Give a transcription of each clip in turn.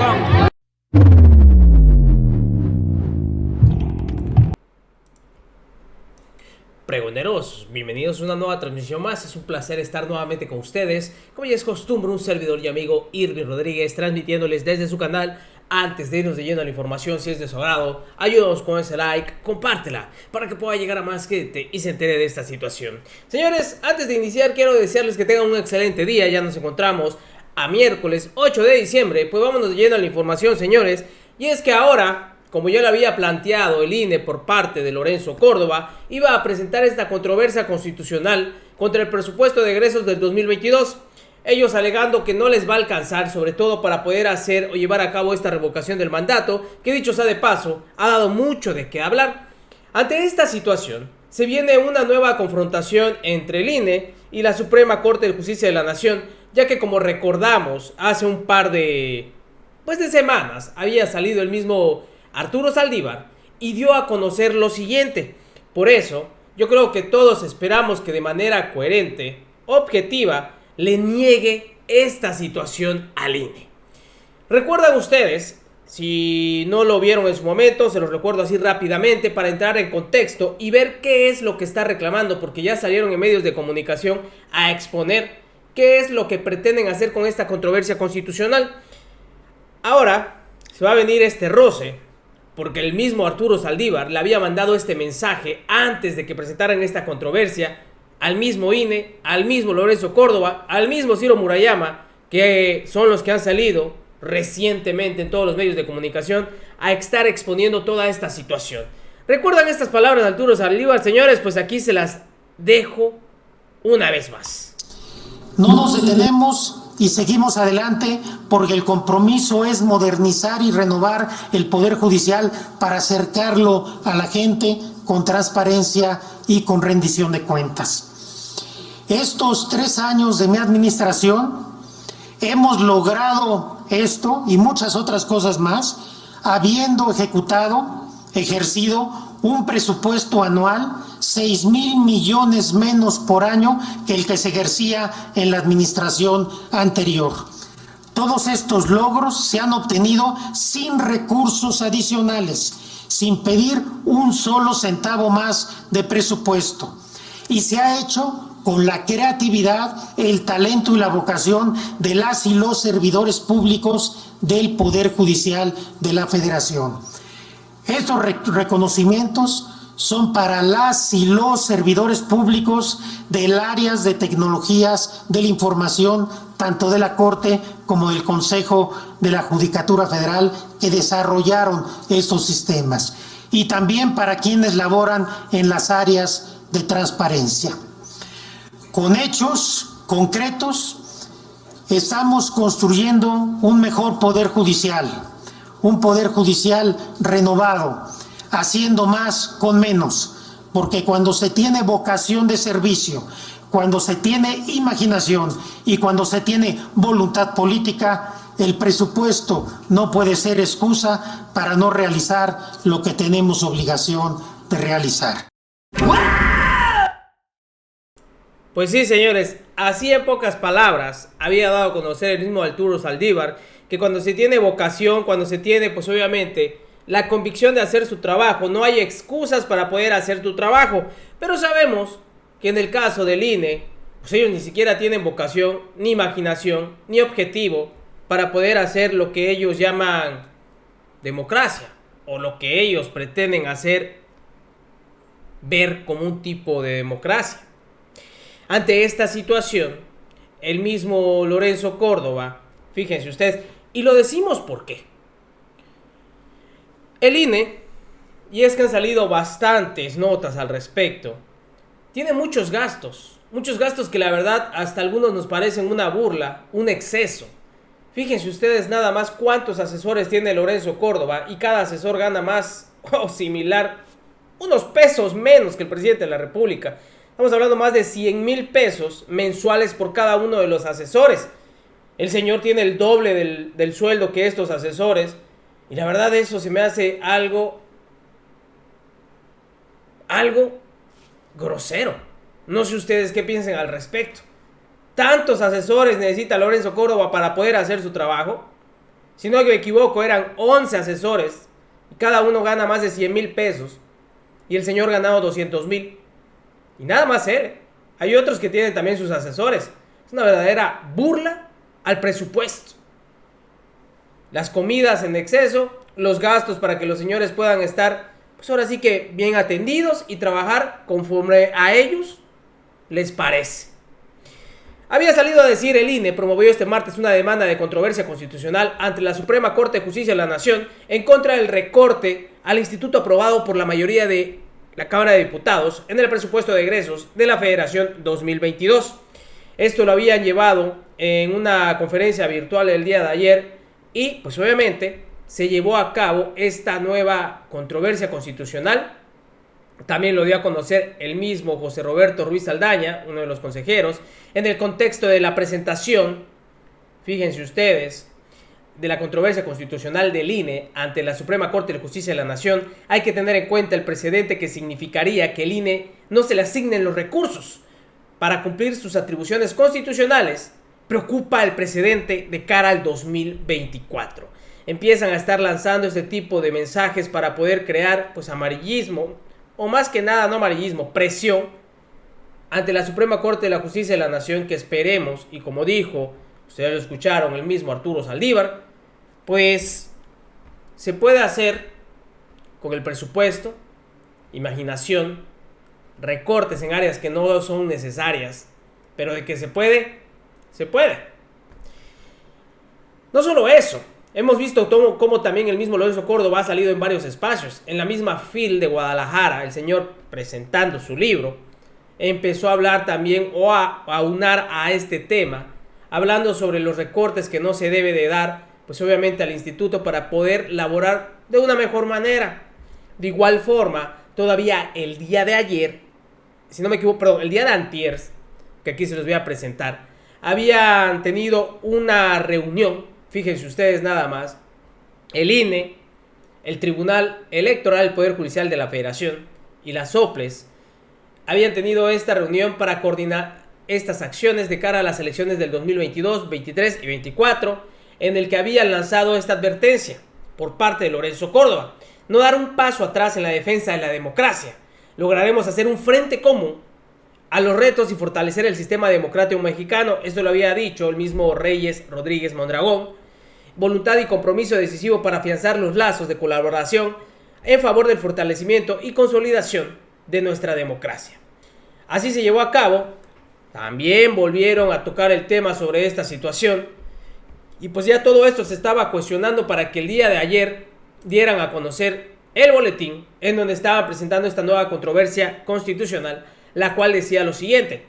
razón. Pregoneros, bienvenidos a una nueva transmisión más. Es un placer estar nuevamente con ustedes. Como ya es costumbre, un servidor y amigo Irving Rodríguez transmitiéndoles desde su canal. Antes de irnos de lleno a la información, si es de su agrado, ayúdanos con ese like, compártela para que pueda llegar a más gente y se entere de esta situación. Señores, antes de iniciar quiero desearles que tengan un excelente día. Ya nos encontramos a miércoles 8 de diciembre. Pues vámonos de lleno a la información, señores. Y es que ahora, como ya lo había planteado el INE por parte de Lorenzo Córdoba, iba a presentar esta controversia constitucional contra el presupuesto de egresos del 2022. Ellos alegando que no les va a alcanzar, sobre todo para poder hacer o llevar a cabo esta revocación del mandato, que dicho sea de paso, ha dado mucho de qué hablar. Ante esta situación, se viene una nueva confrontación entre el INE y la Suprema Corte de Justicia de la Nación, ya que como recordamos, hace un par de semanas había salido el mismo Arturo Saldívar y dio a conocer lo siguiente. Por eso, yo creo que todos esperamos que de manera coherente, objetiva, le niegue esta situación al INE. ¿Recuerdan ustedes? Si no lo vieron en su momento, se los recuerdo así rápidamente para entrar en contexto y ver qué es lo que está reclamando, porque ya salieron en medios de comunicación a exponer qué es lo que pretenden hacer con esta controversia constitucional. Ahora se va a venir este roce, porque el mismo Arturo Saldívar le había mandado este mensaje antes de que presentaran esta controversia al mismo INE, al mismo Lorenzo Córdoba, al mismo Ciro Murayama, que son los que han salido recientemente en todos los medios de comunicación a estar exponiendo toda esta situación. ¿Recuerdan estas palabras de Arturo Saldívar, señores? Pues aquí se las dejo una vez más. No nos detenemos y seguimos adelante porque el compromiso es modernizar y renovar el Poder Judicial para acercarlo a la gente con transparencia y con rendición de cuentas. Estos 3 años de mi administración hemos logrado esto y muchas otras cosas más, habiendo ejercido un presupuesto anual 6,000 millones menos por año que el que se ejercía en la administración anterior. Todos estos logros se han obtenido sin recursos adicionales, sin pedir un solo centavo más de presupuesto. Y se ha hecho con la creatividad, el talento y la vocación de las y los servidores públicos del Poder Judicial de la Federación. Estos reconocimientos son para las y los servidores públicos del áreas de tecnologías de la información, tanto de la Corte como del Consejo de la Judicatura Federal, que desarrollaron estos sistemas, y también para quienes laboran en las áreas de transparencia. Con hechos concretos, estamos construyendo un mejor Poder Judicial, un Poder Judicial renovado, haciendo más con menos, porque cuando se tiene vocación de servicio, cuando se tiene imaginación y cuando se tiene voluntad política, el presupuesto no puede ser excusa para no realizar lo que tenemos obligación de realizar. Pues sí, señores, así en pocas palabras había dado a conocer el mismo Arturo Saldívar que cuando se tiene vocación, cuando se tiene pues obviamente la convicción de hacer su trabajo, no hay excusas para poder hacer tu trabajo. Pero sabemos que en el caso del INE, pues ellos ni siquiera tienen vocación, ni imaginación, ni objetivo para poder hacer lo que ellos llaman democracia, o lo que ellos pretenden hacer ver como un tipo de democracia. Ante esta situación, el mismo Lorenzo Córdoba, fíjense ustedes, y lo decimos por qué. El INE, y es que han salido bastantes notas al respecto, tiene muchos gastos que la verdad hasta algunos nos parecen una burla, un exceso. Fíjense ustedes nada más cuántos asesores tiene Lorenzo Córdoba y cada asesor gana más o similar, unos pesos menos que el presidente de la República. Estamos hablando más de 100,000 pesos mensuales por cada uno de los asesores. El señor tiene el doble del sueldo que estos asesores. Y la verdad eso se me hace algo grosero. No sé ustedes qué piensen al respecto. ¿Tantos asesores necesita Lorenzo Córdoba para poder hacer su trabajo? Si no me equivoco, eran 11 asesores. Y cada uno gana más de 100,000 pesos. Y el señor ganaba 200,000. Y nada más él. Hay otros que tienen también sus asesores. Es una verdadera burla al presupuesto. Las comidas en exceso, los gastos para que los señores puedan estar, pues ahora sí que bien atendidos y trabajar conforme a ellos les parece. Había salido a decir el INE, promovió este martes una demanda de controversia constitucional ante la Suprema Corte de Justicia de la Nación en contra del recorte al instituto aprobado por la mayoría de la Cámara de Diputados en el presupuesto de egresos de la Federación 2022. Esto lo habían llevado en una conferencia virtual el día de ayer y pues obviamente se llevó a cabo esta nueva controversia constitucional. También lo dio a conocer el mismo José Roberto Ruiz Saldaña, uno de los consejeros, en el contexto de la presentación, fíjense ustedes, de la controversia constitucional del INE ante la Suprema Corte de Justicia de la Nación. Hay que tener en cuenta el precedente que significaría que el INE no se le asignen los recursos para cumplir sus atribuciones constitucionales. Preocupa el precedente de cara al 2024. Empiezan a estar lanzando este tipo de mensajes para poder crear pues amarillismo, o más que nada no amarillismo, presión ante la Suprema Corte de la Justicia de la Nación, que esperemos, y como dijo, ustedes lo escucharon, el mismo Arturo Saldívar, pues se puede hacer con el presupuesto, imaginación, recortes en áreas que no son necesarias, pero de que se puede, se puede. No solo eso, hemos visto cómo también el mismo Lorenzo Córdoba ha salido en varios espacios. En la misma FIL de Guadalajara, el señor presentando su libro, empezó a hablar también o a aunar a este tema, hablando sobre los recortes que no se debe de dar, pues obviamente al instituto para poder laborar de una mejor manera. De igual forma, todavía el día de ayer, si no me equivoco, perdón, el día de antier, que aquí se los voy a presentar, habían tenido una reunión. Fíjense ustedes nada más, el INE, el Tribunal Electoral del Poder Judicial de la Federación y las OPLES habían tenido esta reunión para coordinar estas acciones de cara a las elecciones del 2022, 23 y 24, en el que habían lanzado esta advertencia por parte de Lorenzo Córdoba: no dar un paso atrás en la defensa de la democracia. Lograremos hacer un frente común a los retos y fortalecer el sistema democrático mexicano. Esto lo había dicho el mismo Reyes Rodríguez Mondragón. Voluntad y compromiso decisivo para afianzar los lazos de colaboración en favor del fortalecimiento y consolidación de nuestra democracia. Así se llevó a cabo. También volvieron a tocar el tema sobre esta situación. Y pues ya todo esto se estaba cuestionando para que el día de ayer dieran a conocer el boletín en donde estaban presentando esta nueva controversia constitucional, la cual decía lo siguiente.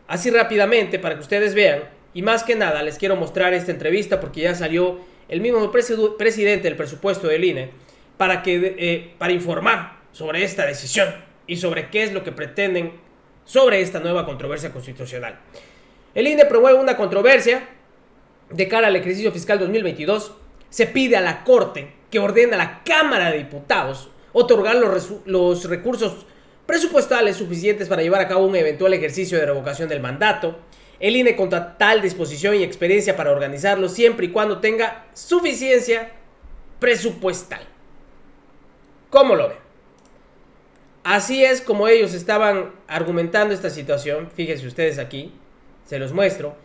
Así rápidamente para que ustedes vean. Y más que nada les quiero mostrar esta entrevista porque ya salió el mismo presidente del presupuesto del INE para informar sobre esta decisión y sobre qué es lo que pretenden sobre esta nueva controversia constitucional. El INE promueve una controversia de cara al ejercicio fiscal 2022. Se pide a la Corte que ordene a la Cámara de Diputados otorgar los recursos presupuestales suficientes para llevar a cabo un eventual ejercicio de revocación del mandato. El INE con total disposición y experiencia para organizarlo siempre y cuando tenga suficiencia presupuestal. ¿Cómo lo ven? Así es como ellos estaban argumentando esta situación. Fíjense ustedes aquí, se los muestro.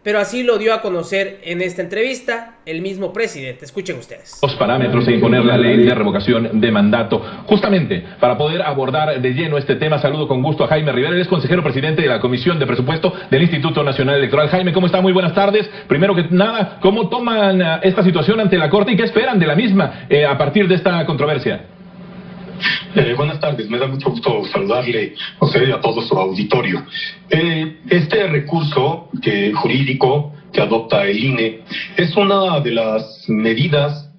Pero así lo dio a conocer en esta entrevista el mismo presidente. Escuchen ustedes. Los parámetros e imponer la ley de revocación de mandato. Justamente para poder abordar de lleno este tema, saludo con gusto a Jaime Rivera, él es consejero presidente de la Comisión de Presupuesto del Instituto Nacional Electoral. Jaime, ¿cómo está? Muy buenas tardes. Primero que nada, ¿cómo toman esta situación ante la Corte y qué esperan de la misma a partir de esta controversia? Buenas tardes, me da mucho gusto saludarle a usted y a todo su auditorio. Este recurso jurídico que adopta el INE es una de las medidas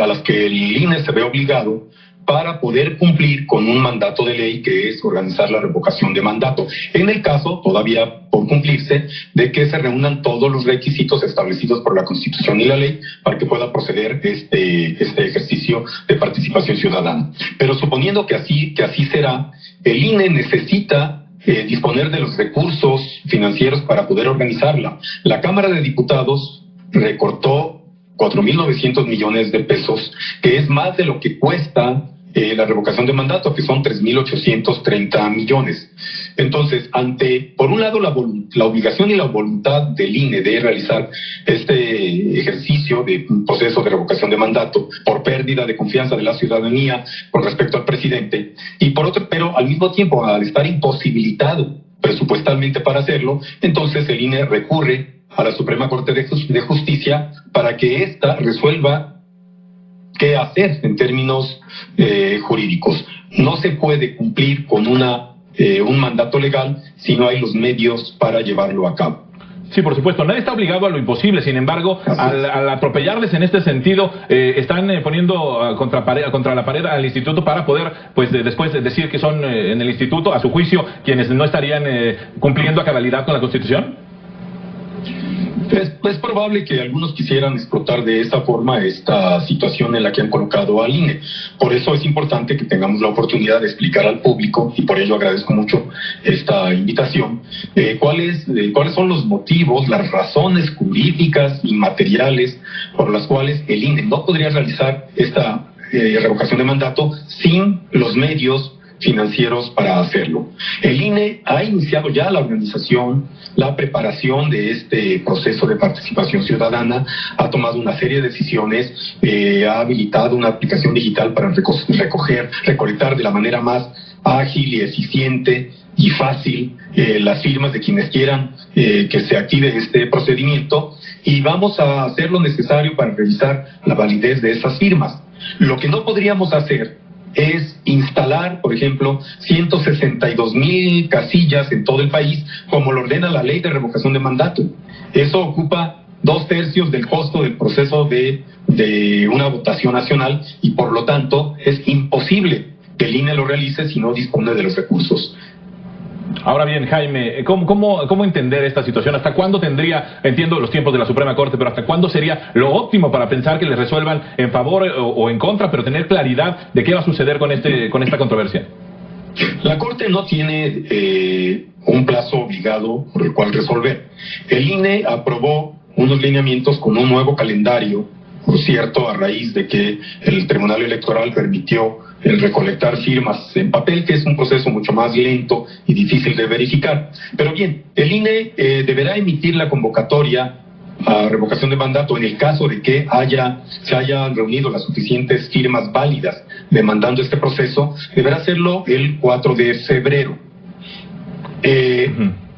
a las que el INE se ve obligado para poder cumplir con un mandato de ley que es organizar la revocación de mandato. En el caso, todavía por cumplirse, de que se reúnan todos los requisitos establecidos por la Constitución y la ley para que pueda proceder este ejercicio de participación ciudadana. Pero suponiendo que así será, el INE necesita disponer de los recursos financieros para poder organizarla. La Cámara de Diputados recortó 4.900 millones de pesos, que es más de lo que cuesta la revocación de mandato, que son 3.830 millones. Entonces, por un lado, la obligación y la voluntad del INE de realizar este ejercicio de proceso de revocación de mandato por pérdida de confianza de la ciudadanía con respecto al presidente, y por otro, pero al mismo tiempo, al estar imposibilitado presupuestalmente para hacerlo, entonces el INE recurre a la Suprema Corte de Justicia para que ésta resuelva qué hacer en términos jurídicos. No se puede cumplir con un mandato legal si no hay los medios para llevarlo a cabo. Sí, por supuesto, nadie está obligado a lo imposible. Sin embargo, al atropellarles en este sentido, están poniendo contra la pared al instituto para poder, pues, después decir que son en el instituto, a su juicio, quienes no estarían cumpliendo a cabalidad con la Constitución. Es probable que algunos quisieran explotar de esa forma esta situación en la que han colocado al INE. Por eso es importante que tengamos la oportunidad de explicar al público, y por ello agradezco mucho esta invitación, cuáles son los motivos, las razones jurídicas y materiales por las cuales el INE no podría realizar esta revocación de mandato sin los medios financieros para hacerlo. El INE ha iniciado ya la organización, la preparación de este proceso de participación ciudadana, ha tomado una serie de decisiones, ha habilitado una aplicación digital para recolectar de la manera más ágil y eficiente y fácil las firmas de quienes quieran que se active este procedimiento, y vamos a hacer lo necesario para revisar la validez de esas firmas. Lo que no podríamos hacer es instalar, por ejemplo, 162,000 casillas en todo el país, como lo ordena la ley de revocación de mandato. Eso ocupa 2/3 del costo del proceso de una votación nacional, y por lo tanto es imposible que el INE lo realice si no dispone de los recursos. Ahora bien, Jaime, ¿cómo entender esta situación? ¿Hasta cuándo entiendo los tiempos de la Suprema Corte, pero hasta cuándo sería lo óptimo para pensar que les resuelvan en favor o en contra, pero tener claridad de qué va a suceder con esta controversia? La Corte no tiene un plazo obligado por el cual resolver. El INE aprobó unos lineamientos con un nuevo calendario, por cierto, a raíz de que el Tribunal Electoral permitió el recolectar firmas en papel, que es un proceso mucho más lento y difícil de verificar. Pero bien, el INE deberá emitir la convocatoria a revocación de mandato en el caso de que se hayan reunido las suficientes firmas válidas demandando este proceso. Deberá hacerlo el 4 de febrero.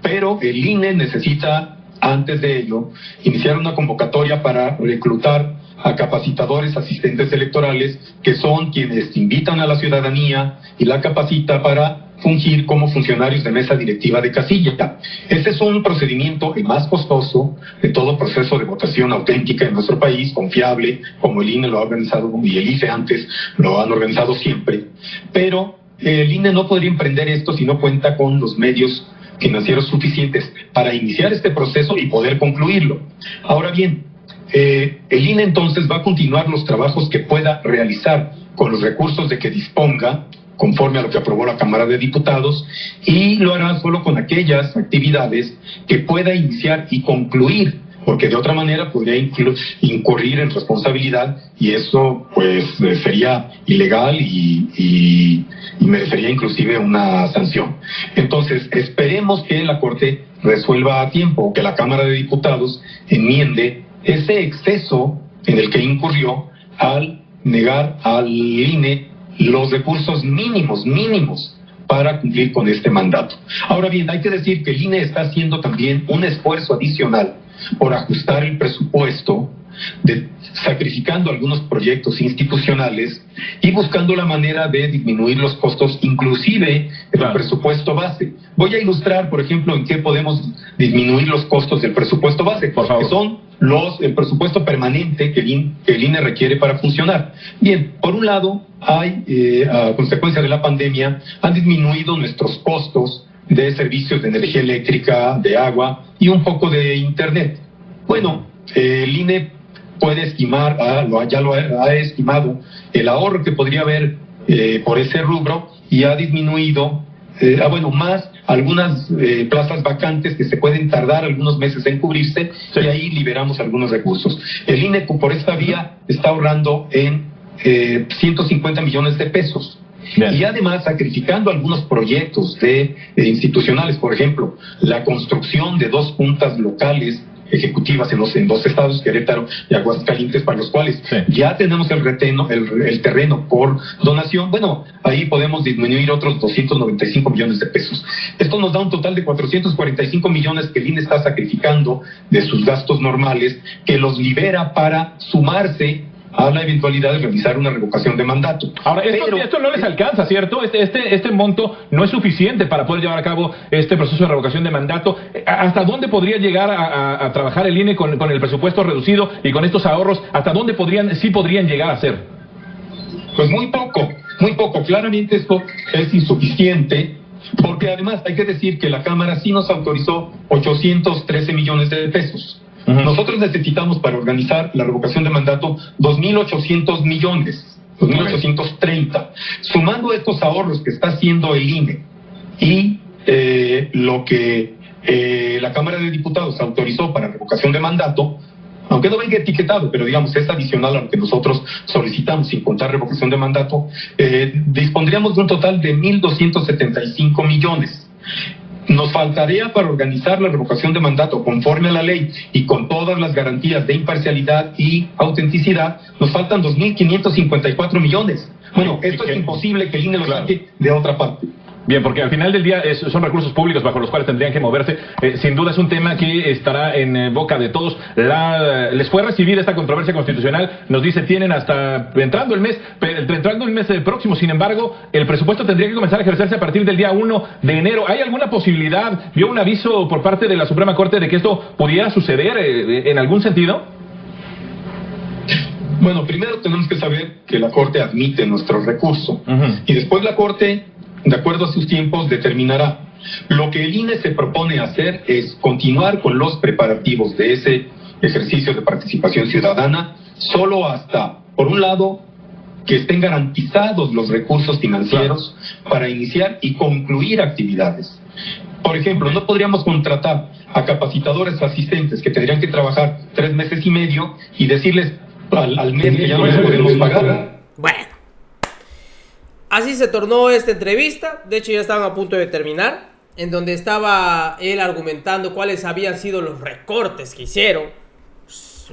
Pero el INE necesita, antes de ello, iniciar una convocatoria para reclutar a capacitadores asistentes electorales, que son quienes invitan a la ciudadanía y la capacita para fungir como funcionarios de mesa directiva de casilla. Este es un procedimiento el más costoso de todo proceso de votación auténtica en nuestro país, confiable, como el INE lo ha organizado y el IFE antes lo han organizado siempre. Pero el INE no podría emprender esto si no cuenta con los medios financieros suficientes para iniciar este proceso y poder concluirlo. Ahora bien, el INE entonces va a continuar los trabajos que pueda realizar con los recursos de que disponga, conforme a lo que aprobó la Cámara de Diputados, y lo hará solo con aquellas actividades que pueda iniciar y concluir, porque de otra manera podría incurrir en responsabilidad, y eso pues sería ilegal y merecería inclusive una sanción. Entonces esperemos que la Corte resuelva a tiempo, que la Cámara de Diputados enmiende ese exceso en el que incurrió al negar al INE los recursos mínimos para cumplir con este mandato. Ahora bien, hay que decir que el INE está haciendo también un esfuerzo adicional por ajustar el presupuesto, sacrificando algunos proyectos institucionales y buscando la manera de disminuir los costos, inclusive en el presupuesto base. Voy a ilustrar, por ejemplo, en qué podemos disminuir los costos del presupuesto base, que son el presupuesto permanente que el INE requiere para funcionar. Bien, por un lado, a consecuencia de la pandemia, han disminuido nuestros costos de servicios de energía eléctrica, de agua y un poco de internet. Bueno, el INE puede estimar, ya lo ha estimado, el ahorro que podría haber por ese rubro, y ha disminuido más algunas plazas vacantes que se pueden tardar algunos meses en cubrirse, sí. Y ahí liberamos algunos recursos. El INE por esta vía está ahorrando en 150 millones de pesos. Bien. Y además sacrificando algunos proyectos institucionales, por ejemplo, la construcción de 2 juntas locales ejecutivas en 2 estados, Querétaro y Aguascalientes, para los cuales sí. Ya tenemos el terreno por donación. Bueno, ahí podemos disminuir otros 295 millones de pesos. Esto nos da un total de 445 millones que el INE está sacrificando de sus gastos normales, que los libera para sumarse a la eventualidad de realizar una revocación de mandato. Ahora, esto no les alcanza, ¿cierto? Este monto no es suficiente para poder llevar a cabo este proceso de revocación de mandato. ¿Hasta dónde podría llegar a trabajar el INE con el presupuesto reducido y con estos ahorros? ¿Hasta dónde podrían llegar a ser? Pues muy poco. Claramente esto es insuficiente, porque además hay que decir que la Cámara sí nos autorizó 813 millones de pesos. Uh-huh. Nosotros necesitamos para organizar la revocación de mandato 2.800 millones, 2.830. Sumando estos ahorros que está haciendo el INE y lo que la Cámara de Diputados autorizó para revocación de mandato, aunque no venga etiquetado, pero digamos es adicional a lo que nosotros solicitamos sin contar revocación de mandato, dispondríamos de un total de 1.275 millones. Nos faltaría para organizar la revocación de mandato conforme a la ley y con todas las garantías de imparcialidad y autenticidad, nos faltan 2.554 millones. Bueno, esto es imposible que el INE lo saque de otra parte. Bien, porque al final del día son recursos públicos bajo los cuales tendrían que moverse. Sin duda es un tema que estará en boca de todos. Les fue recibida esta controversia constitucional. Nos dice tienen hasta entrando el mes próximo. Sin embargo, el presupuesto tendría que comenzar a ejercerse a partir del día 1 de enero. ¿Hay alguna posibilidad? ¿Vio un aviso por parte de la Suprema Corte de que esto pudiera suceder en algún sentido? Bueno, primero tenemos que saber que la Corte admite nuestro recurso. Uh-huh. Y después la Corte, de acuerdo a sus tiempos, determinará. Lo que el INE se propone hacer es continuar con los preparativos de ese ejercicio de participación ciudadana, solo hasta, por un lado, que estén garantizados los recursos financieros para iniciar y concluir actividades. Por ejemplo, no podríamos contratar a capacitadores asistentes que tendrían que trabajar 3 meses y medio y decirles al mes que ya no les podemos pagar. Bueno. Así se tornó esta entrevista, de hecho ya estaban a punto de terminar, en donde estaba él argumentando cuáles habían sido los recortes que hicieron.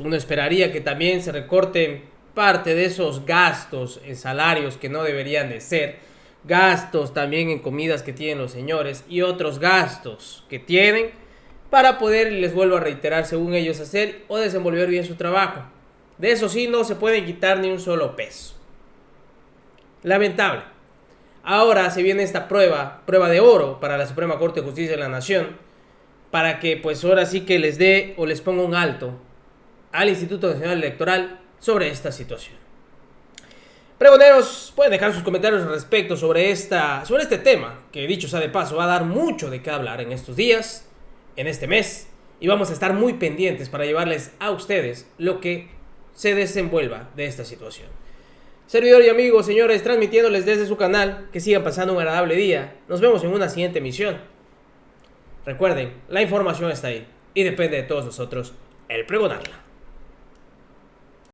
Uno esperaría que también se recorten parte de esos gastos en salarios que no deberían de ser, gastos también en comidas que tienen los señores y otros gastos que tienen para poder, les vuelvo a reiterar, según ellos hacer o desenvolver bien su trabajo. De eso sí no se pueden quitar ni un solo peso. Lamentable. Ahora se viene esta prueba de oro para la Suprema Corte de Justicia de la Nación, para que pues ahora sí que les dé o les ponga un alto al Instituto Nacional Electoral sobre esta situación. Pregoneros, pueden dejar sus comentarios al respecto sobre este tema, que dicho sea de paso va a dar mucho de qué hablar en estos días, en este mes, y vamos a estar muy pendientes para llevarles a ustedes lo que se desenvuelva de esta situación. Servidor y amigos, señores, transmitiéndoles desde su canal, que sigan pasando un agradable día. Nos vemos en una siguiente emisión. Recuerden, la información está ahí y depende de todos nosotros el pregonarla.